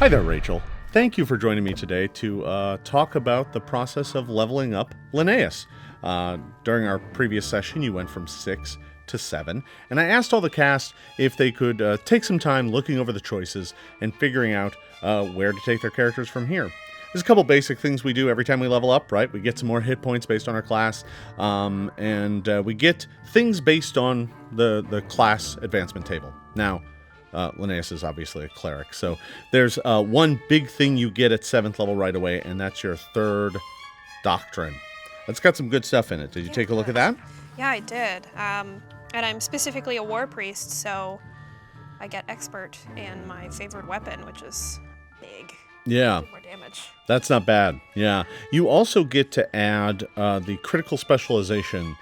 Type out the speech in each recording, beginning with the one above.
Hi there, Rachel. Thank you for joining me today to talk about the process of leveling up Linneas. During our previous session, you went from 6 to 7, and I asked all the cast if they could take some time looking over the choices and figuring out where to take their characters from here. There's a couple basic things we do every time we level up, right? We get some more hit points based on our class, and we get things based on the class advancement table. Now, Linneas is obviously a cleric, so there's one big thing you get at 7th level right away, and that's your 3rd doctrine. That's got some good stuff in it. Did you take a look at that? Yeah, I did. And I'm specifically a war priest, so I get expert in my favorite weapon, which is big. Yeah. More damage. That's not bad. Yeah. You also get to add the critical specialization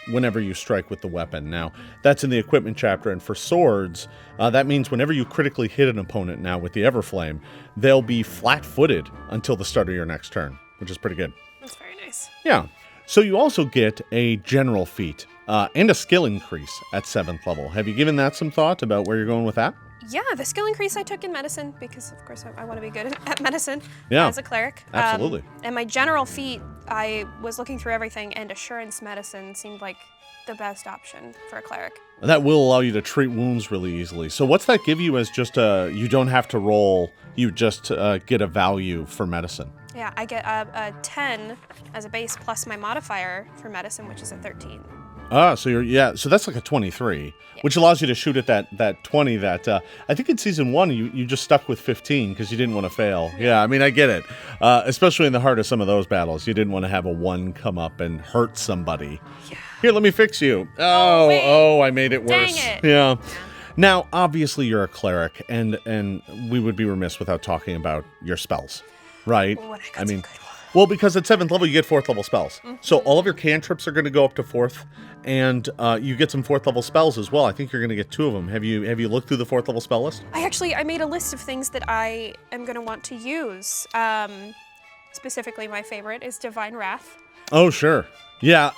whenever you strike with the weapon. Now, that's in the equipment chapter, and for swords, that means whenever you critically hit an opponent now with the Everflame, they'll be flat-footed until the start of your next turn, which is pretty good. That's very nice. Yeah. So you also get a general feat and a skill increase at 7th level. Have you given that some thought about where you're going with that? Yeah, the skill increase I took in medicine, because of course I want to be good at medicine as a cleric. Absolutely. And my general feat, I was looking through everything, and assurance medicine seemed like the best option for a cleric. That will allow you to treat wounds really easily. So what's that give you as just you don't have to roll, you just get a value for medicine? Yeah, I get a 10 as a base plus my modifier for medicine, which is a 13. So that's like a 23, which allows you to shoot at that 20 that, I think in season 1, you just stuck with 15 because you didn't want to fail. Yeah, I mean, I get it. Especially in the heart of some of those battles, you didn't want to have a 1 come up and hurt somebody. Yeah. Here, let me fix you. Oh, I made it worse. Dang it. Yeah. Now, obviously you're a cleric, and we would be remiss without talking about your spells, right? Oh, I mean, well, because at 7th level, you get 4th level spells. Mm-hmm. So all of your cantrips are going to go up to 4th, and you get some 4th level spells as well. I think you're going to get 2 of them. Have you looked through the 4th level spell list? I made a list of things that I am going to want to use. Specifically, my favorite is Divine Wrath. Oh, sure. Yeah,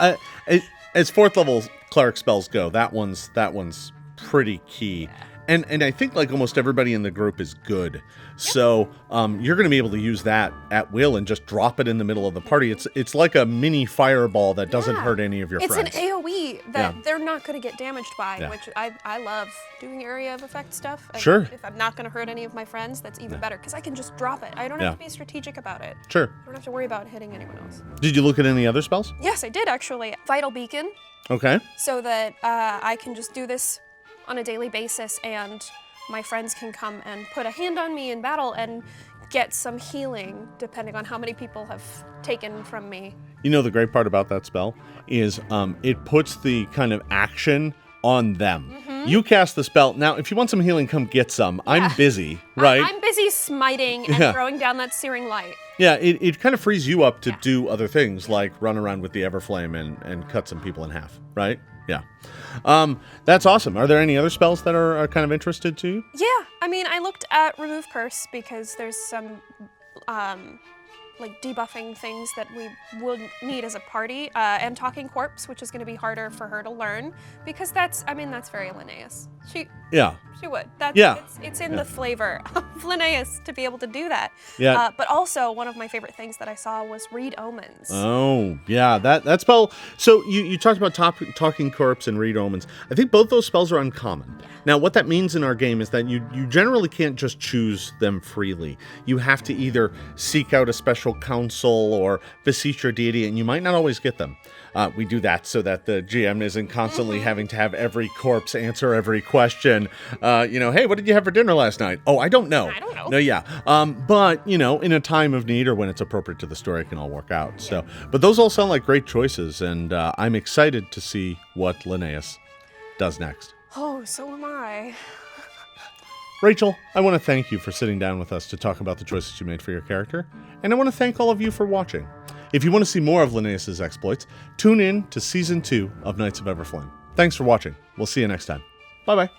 as 4th level cleric spells go, that one's pretty key. Yeah. And I think like almost everybody in the group is good. Yep. So you're going to be able to use that at will and just drop it in the middle of the party. It's like a mini fireball that doesn't hurt any of your friends. It's an AoE that they're not going to get damaged by, which I love doing area of effect stuff. Sure. If I'm not going to hurt any of my friends, that's even better because I can just drop it. I don't have to be strategic about it. Sure. I don't have to worry about hitting anyone else. Did you look at any other spells? Yes, I did actually. Vital Beacon. Okay. So that I can just do this on a daily basis, and my friends can come and put a hand on me in battle and get some healing, depending on how many people have taken from me. You know, the great part about that spell is it puts the kind of action on them. Mm-hmm. You cast the spell. Now, if you want some healing, come get some. Yeah. I'm busy, right? I'm busy smiting and throwing down that searing light. Yeah, it kind of frees you up to do other things, like run around with the Everflame and cut some people in half, right? Yeah. That's awesome. Are there any other spells that are kind of interested to you? Yeah. I mean, I looked at Remove Curse because there's some like debuffing things that we would need as a party, and Talking Corpse, which is going to be harder for her to learn because that's very Linneas. She would. It's in the flavor of Linneas to be able to do that. Yeah. But also, one of my favorite things that I saw was Read Omens. Oh, yeah, that spell. So you talked about Talking Corpse and Read Omens. I think both those spells are uncommon. Yeah. Now, what that means in our game is that you generally can't just choose them freely. You have to either seek out a special council or beseech your deity, and you might not always get them. We do that so that the GM isn't constantly having to have every corpse answer every question. Hey, what did you have for dinner last night? Oh, I don't know. I don't know. No, yeah. But, in a time of need or when it's appropriate to the story, it can all work out. Yeah. So, but those all sound like great choices, and I'm excited to see what Linneas does next. Oh, so am I. Rachel, I want to thank you for sitting down with us to talk about the choices you made for your character, and I want to thank all of you for watching. If you want to see more of Linneas' exploits, tune in to Season 2 of Knights of Everflame. Thanks for watching. We'll see you next time. Bye-bye.